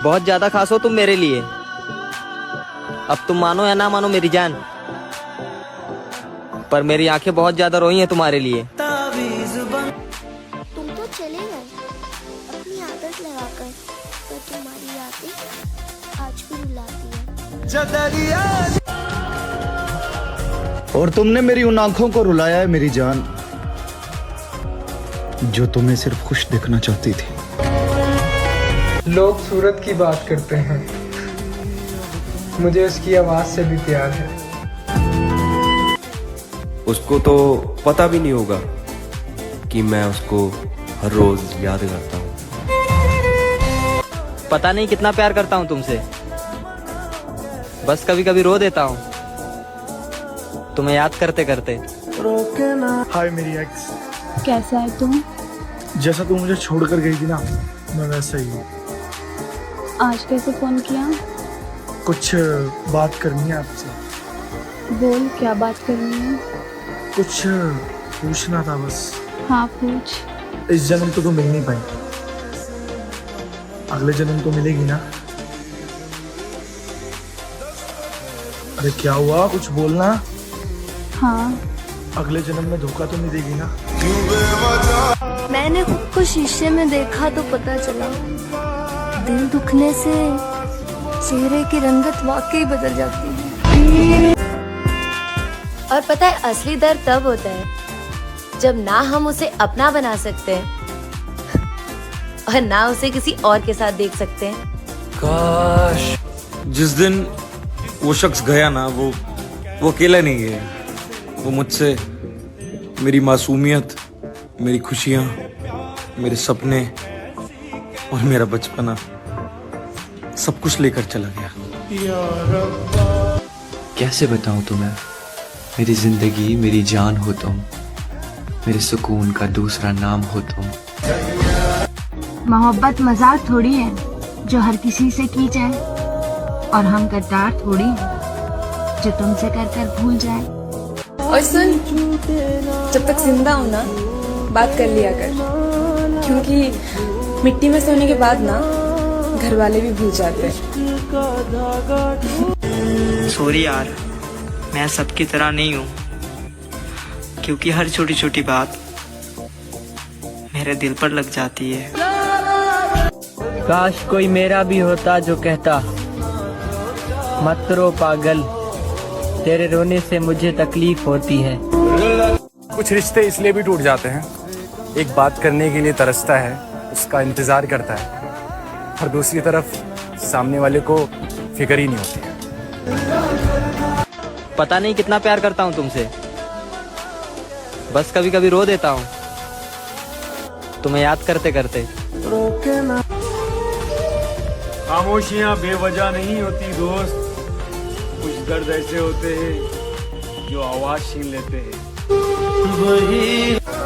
बहुत ज्यादा खास हो तुम मेरे लिए। अब तुम मानो या ना मानो मेरी जान, पर मेरी आंखें बहुत ज्यादा रोई हैं तुम्हारे लिए। तुम तो चले गए अपनी आदत लगाकर, पर तुम्हारी यादें आज भी रुलाती है। और तुमने मेरी उन आंखों को रुलाया है मेरी जान, जो तुम्हें सिर्फ खुश देखना चाहती थी। लोग सूरत की बात करते हैं, मुझे उसकी आवाज से भी प्यार है। उसको तो पता भी नहीं होगा कि मैं उसको हर रोज याद करता हूँ। पता नहीं कितना प्यार करता हूँ तुमसे, बस कभी कभी रो देता हूँ तुम्हें याद करते करते। हाय मेरी एक्स, कैसा है तुम? जैसा तू मुझे छोड़कर गई थी ना, मैं वैसा ही हूँ। आज कैसे फोन किया? कुछ बात करनी है आपसे। बोल, क्या बात करनी है? कुछ पूछना था बस। हाँ पूछ। इस जन्म तो मिल नहीं पाई, अगले जन्म तो मिलेगी ना? अरे क्या हुआ, कुछ बोलना। हाँ। अगले जन्म में धोखा तो नहीं देगी ना? मैंने खुद को शीशे में देखा तो पता चला, दिल दुखने से चेहरे की रंगत वाकई बदल जाती है। और पता है असली दर्द तब होता है जब ना हम उसे अपना बना सकते हैं और ना उसे किसी और के साथ देख सकते हैं। काश जिस दिन वो शख्स गया ना, वो अकेला नहीं गया। वो मुझसे मेरी मासूमियत, मेरी खुशियाँ, मेरे सपने और मेरा बचपना सब कुछ लेकर चला गया। कैसे बताऊं तुम्हें, मेरी जिंदगी मेरी जान हो तुम, मेरे सुकून का दूसरा नाम हो तुम। मोहब्बत मजाक थोड़ी है जो हर किसी से की जाए, और हम गद्दार थोड़ी हैं जो तुमसे कर कर भूल जाए। और सुन, जब तक जिंदा हो ना बात कर लिया कर, क्योंकि मिट्टी में सोने के बाद ना घर वाले भी भूल जाते हैं। सॉरी यार, मैं सबकी तरह नहीं हूँ, क्योंकि हर छोटी छोटी बात मेरे दिल पर लग जाती है। काश कोई मेरा भी होता जो कहता, मत रो पागल, तेरे रोने से मुझे तकलीफ होती है। कुछ रिश्ते इसलिए भी टूट जाते हैं, एक बात करने के लिए तरसता है, उसका इंतजार करता है, और दूसरी तरफ सामने वाले को फिक्र ही नहीं होती है। पता नहीं कितना प्यार करता हूँ तुमसे, बस कभी कभी रो देता हूँ तुम्हें याद करते करते। खामोशियाँ बेवजह नहीं होती दोस्त, कुछ दर्द ऐसे होते हैं जो आवाज छीन लेते हैं।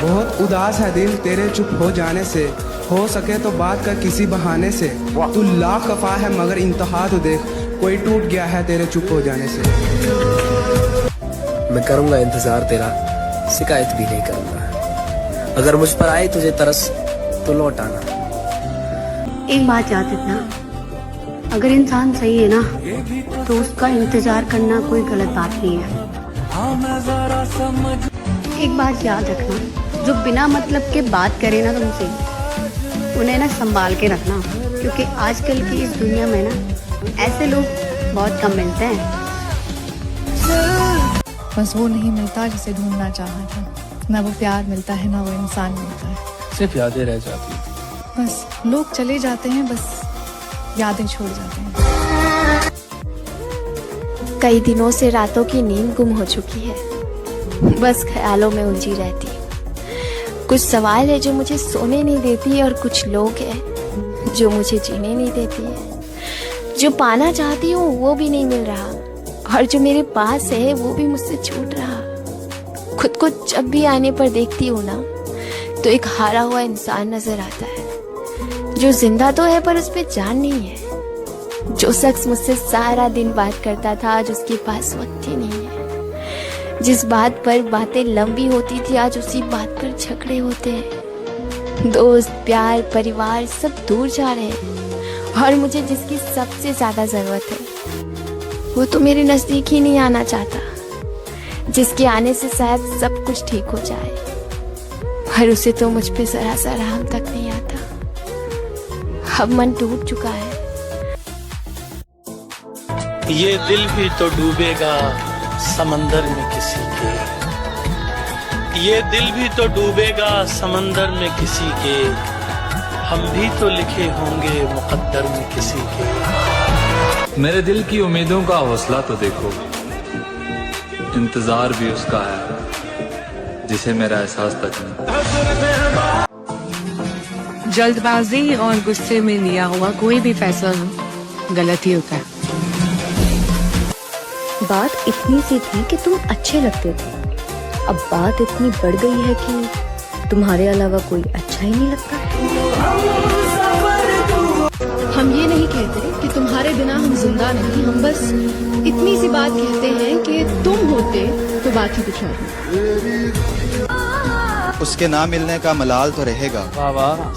बहुत उदास है दिल तेरे चुप हो जाने से, हो सके तो बात कर किसी बहाने से। तू लाख खफा है मगर इंतहा तो देख, कोई टूट गया है तेरे चुप हो जाने से। मैं करूंगा इंतजार तेरा, शिकायत भी नहीं करूंगा। अगर मुझ पर आए तुझे तरस तो लौट आना। एक बात याद रखना, अगर इंसान सही है ना तो उसका इंतजार करना कोई गलत बात नहीं है। एक बात याद रखना, जो बिना मतलब के बात करे ना तुमसे, उन्हें ना संभाल के रखना, क्योंकि आजकल की इस दुनिया में ना ऐसे लोग बहुत कम मिलते हैं। बस वो नहीं मिलता जिसे ढूंढना चाहा था, ना वो प्यार मिलता है ना वो इंसान मिलता है, सिर्फ यादें रह जाती हैं। बस लोग चले जाते हैं, बस यादें छोड़ जाते हैं। कई दिनों से रातों की नींद गुम हो चुकी है, बस ख्यालों में उलझी रहती। कुछ सवाल है जो मुझे सोने नहीं देती, और कुछ लोग हैं जो मुझे जीने नहीं देती है। जो पाना चाहती हूँ वो भी नहीं मिल रहा, और जो मेरे पास है वो भी मुझसे छूट रहा। खुद को जब भी आने पर देखती हूँ ना, तो एक हारा हुआ इंसान नजर आता है, जो जिंदा तो है पर उसमें जान नहीं है। जो शख्स मुझसे सारा दिन बात करता था, आज उसके पास वक्त ही नहीं है। जिस बात पर बातें लंबी होती थी, आज उसी बात पर झगड़े होते हैं। दोस्त, प्यार, परिवार सब दूर जा रहे हैं, और मुझे जिसकी सबसे ज्यादा जरूरत है वो तो मेरे नजदीक ही नहीं आना चाहता, जिसके आने से शायद सब कुछ ठीक हो जाए, पर उसे तो मुझ पे जरा सा रहम तक नहीं आता। अब मन टूट चुका है। ये दिल भी तो डूबेगा समंदर में किसी के, ये दिल भी तो डूबेगा समंदर में किसी के, हम भी तो लिखे होंगे मुकद्दर में किसी के। मेरे दिल की उम्मीदों का हौसला तो देखो, इंतजार भी उसका है जिसे मेरा एहसास तक नहीं। जल्दबाजी और गुस्से में लिया हुआ कोई भी फैसला गलत ही होता है। बात इतनी सी थी कि तुम अच्छे लगते थे, अब बात इतनी बढ़ गई है कि तुम्हारे अलावा कोई अच्छा ही नहीं लगता। हम ये नहीं कहते कि तुम्हारे बिना हम जिंदा नहीं, हम बस इतनी सी बात कहते हैं कि तुम होते तो बात ही कुछ और। उसके ना मिलने का मलाल तो रहेगा,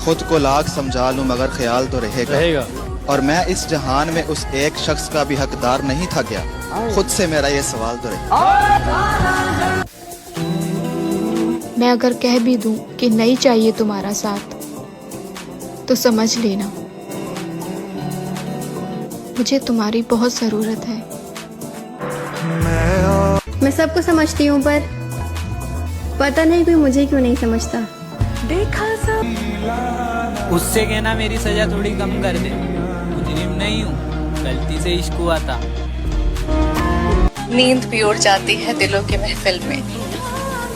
खुद को लाख समझा लूं मगर ख्याल तो रहेगा। और मैं इस जहान में उस एक शख्स का भी हकदार नहीं था क्या, खुद से मेरा ये सवाल तो रहेगा। मैं अगर कह भी दूं कि नहीं चाहिए तुम्हारा साथ तो समझ लेना मुझे तुम्हारी बहुत जरूरत है। मैं सबको समझती हूँ पर पता नहीं कोई मुझे क्यों नहीं समझता। देखा सब उससे कहना मेरी सजा थोड़ी कम कर दे, मुजरिम नहीं हूँ, गलती से इश्क हुआ था। नींद भी उड़ जाती है दिलों के महफिल में,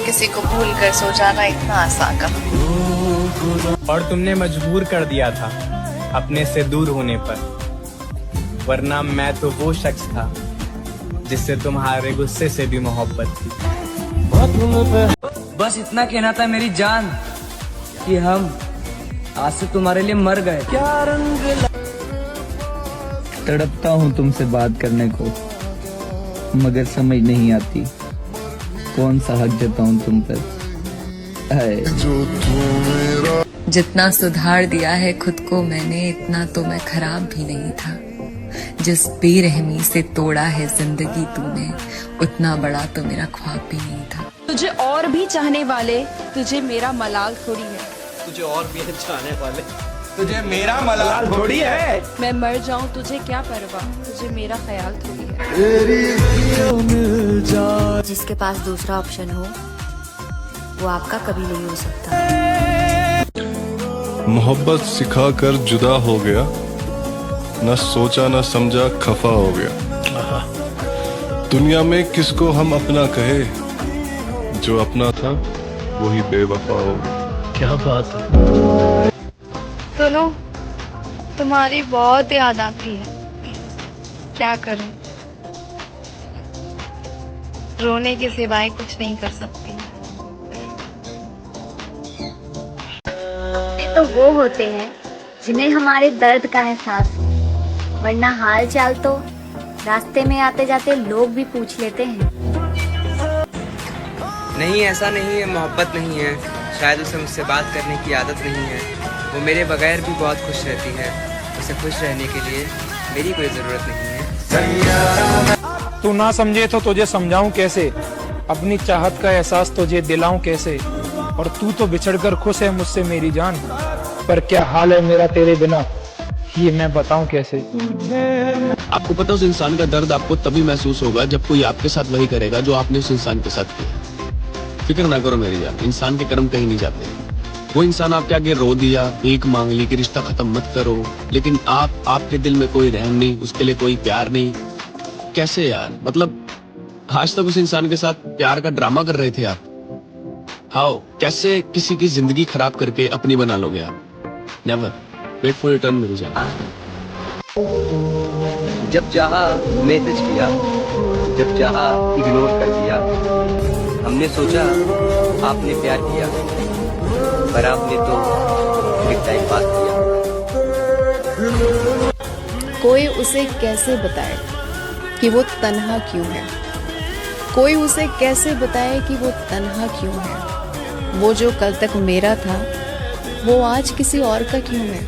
किसी को भूल कर सो जाना इतना आसान का। और तुमने मजबूर कर दिया था अपने से दूर होने पर, वरना मैं तो वो शख्स था जिससे तुम्हारे गुस्से से भी मोहब्बत थी। बस इतना कहना था मेरी जान कि हम आज से तुम्हारे लिए मर गए। तड़पता हूँ तुमसे बात करने को, मगर समझ नहीं आती कौन सा हक जताऊं तुम पर। जितना सुधार दिया है खुद को मैंने, इतना तो मैं खराब भी नहीं था। जिस बेरहमी से तोड़ा है जिंदगी तूने, उतना बड़ा तो मेरा ख्वाब भी नहीं था। तुझे और भी चाहने वाले, तुझे मेरा मलाल थोड़ी है। तुझे और भी चाहने वाले, तुझे मेरा मलाल थोड़ी है। मैं मर जाऊं तुझे क्या परवाह, तुझे मेरा ख्याल थोड़ी है। जिसके पास दूसरा ऑप्शन हो वो आपका कभी नहीं हो सकता। मोहब्बत सिखाकर जुदा हो गया, न सोचा न समझा खफा हो गया। दुनिया में किसको हम अपना कहे, जो अपना था वही बेवफा हो गया। क्या बात है। सुनो, तुम्हारी बहुत याद आती है, क्या करूं, रोने के सिवाय कुछ नहीं कर सकती। तो वो होते हैं जिन्हें हमारे दर्द का एहसास हो, वरना हाल चाल तो रास्ते में आते जाते लोग भी पूछ लेते हैं। नहीं, ऐसा नहीं है, मोहब्बत नहीं है, शायद उसे मुझसे बात करने की आदत नहीं है। वो मेरे बगैर भी बहुत खुश रहती है, उसे खुश रहने के लिए मेरी कोई जरूरत नहीं है। तू ना समझे तो तुझे समझाऊं कैसे, अपनी चाहत का एहसास तुझे दिलाऊं कैसे। और तू तो बिछड़कर खुश है मुझसे मेरी जान, पर क्या हाल है मेरा तेरे बिना, ये मैं बताऊं कैसे। आपको पता है उस इंसान का दर्द आपको तभी महसूस होगा जब कोई आपके साथ वही करेगा जो आपने उस इंसान के साथ किया। फिक्र ना करो मेरी जान, इंसान के कर्म कहीं नहीं जाते। वो इंसान आपके आगे रो दिया, भीख मांग ली कि रिश्ता खत्म मत करो, लेकिन आपके दिल में कोई रहम नहीं, उसके लिए कोई प्यार नहीं। कैसे यार, मतलब आज तक उस इंसान के साथ प्यार का ड्रामा कर रहे थे आप। हाउ, कैसे किसी की जिंदगी खराब करके अपनी बना लोगे आप? Never. Wait for your turn मेरी जान। जब चाहा मैसेज किया, जब चाहा इग्नोर कर दिया। हमने सोचा आपने प्यार किया, पर आपने तो एक टाइम पास किया। कोई उसे कैसे बताए कि वो तन्हा क्यों है, कोई उसे कैसे बताए कि वो तन्हा क्यों है। वो जो कल तक मेरा था वो आज किसी और का क्यों है।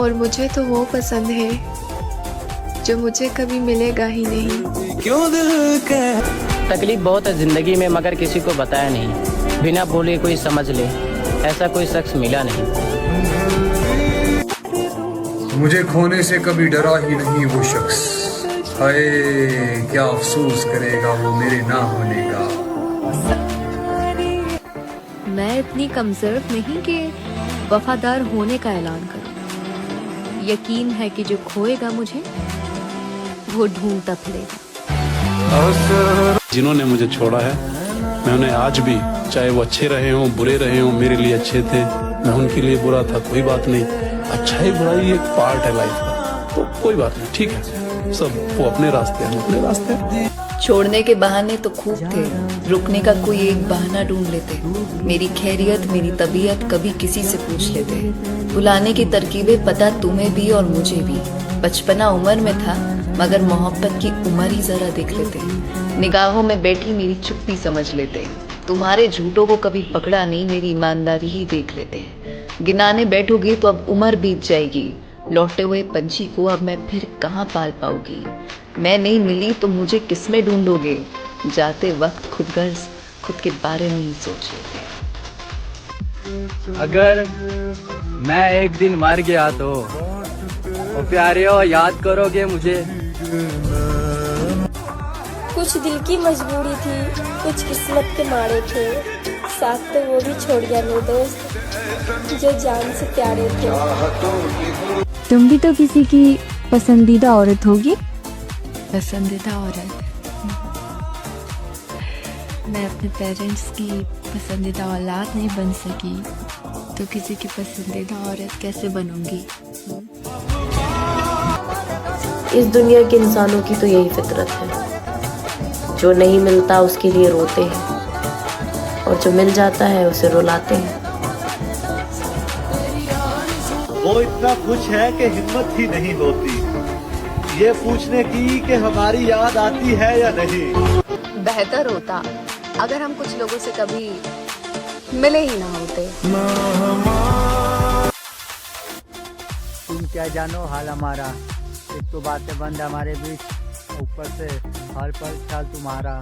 और मुझे तो वो पसंद है जो मुझे कभी मिलेगा ही नहीं। क्यों दिल के तकलीफ बहुत है जिंदगी में, मगर किसी को बताया नहीं। बिना बोले कोई समझ ले, ऐसा कोई शख्स मिला नहीं। मुझे खोने से कभी डरा ही नहीं वो शख्स, हाय क्या अफसोस करेगा वो मेरे ना होने का। मैं इतनी कमजोर नहीं कि वफादार होने का ऐलान करूं। यकीन है कि जो खोएगा मुझे वो ढूंढता फिरेगा। जिन्होंने मुझे छोड़ा है, मैं उन्हें आज भी, चाहे वो अच्छे रहे हों बुरे रहे हों, मेरे लिए अच्छे थे, मैं उनके लिए बुरा था, कोई बात नहीं। अच्छाई बुराई एक पार्ट है लाइफ का, तो कोई बात नहीं, ठीक है। सब वो अपने रास्ते, हम अपने रास्ते। छोड़ने के बहाने तो खूब थे, रुकने का कोई एक बहाना ढूंढ लेते। मेरी खैरियत मेरी तबीयत कभी किसी से पूछ लेते। बुलाने की तरकीबें पता तुम्हें भी और मुझे भी। बचपना उम्र में था, मगर मोहब्बत की उम्र ही जरा देख लेते। निगाहों में बैठी मेरी चुप्पी समझ लेते। तुम्हारे झूठों को कभी पकड़ा नहीं, मेरी ईमानदारी ही देख लेते। गिनाने बैठोगी तो अब उम्र बीत जाएगी। लौटे हुए पंछी को अब मैं फिर कहाँ पाल पाऊंगी। मैं नहीं मिली तो मुझे किसमें ढूंढोगे। जाते वक्त खुदगर्ज खुद के बारे में ही सोच लेते। अगर मैं एक दिन मर गया तो प्यारे याद करोगे मुझे। कुछ दिल की मजबूरी थी, कुछ किस्मत के मारे थे, साथ तो वो भी छोड़ गया मेरे दोस्त जो जान से प्यारे थे। तुम भी तो किसी की पसंदीदा औरत होगी। पसंदीदा औरत? मैं अपने पेरेंट्स की पसंदीदा औलाद नहीं बन सकी तो किसी की पसंदीदा औरत कैसे बनूंगी। इस दुनिया के इंसानों की तो यही फितरत है, जो नहीं मिलता उसके लिए रोते हैं और जो मिल जाता है उसे रुलाते हैं। वो इतना खुश है कि हिम्मत ही नहीं होती ये पूछने की कि हमारी याद आती है या नहीं। बेहतर होता अगर हम कुछ लोगों से कभी मिले ही ना होते। तुम क्या जानो हाल हमारा, एक तो बातें बंद हमारे बीच, ऊपर से हाल पर ख्याल तुम्हारा।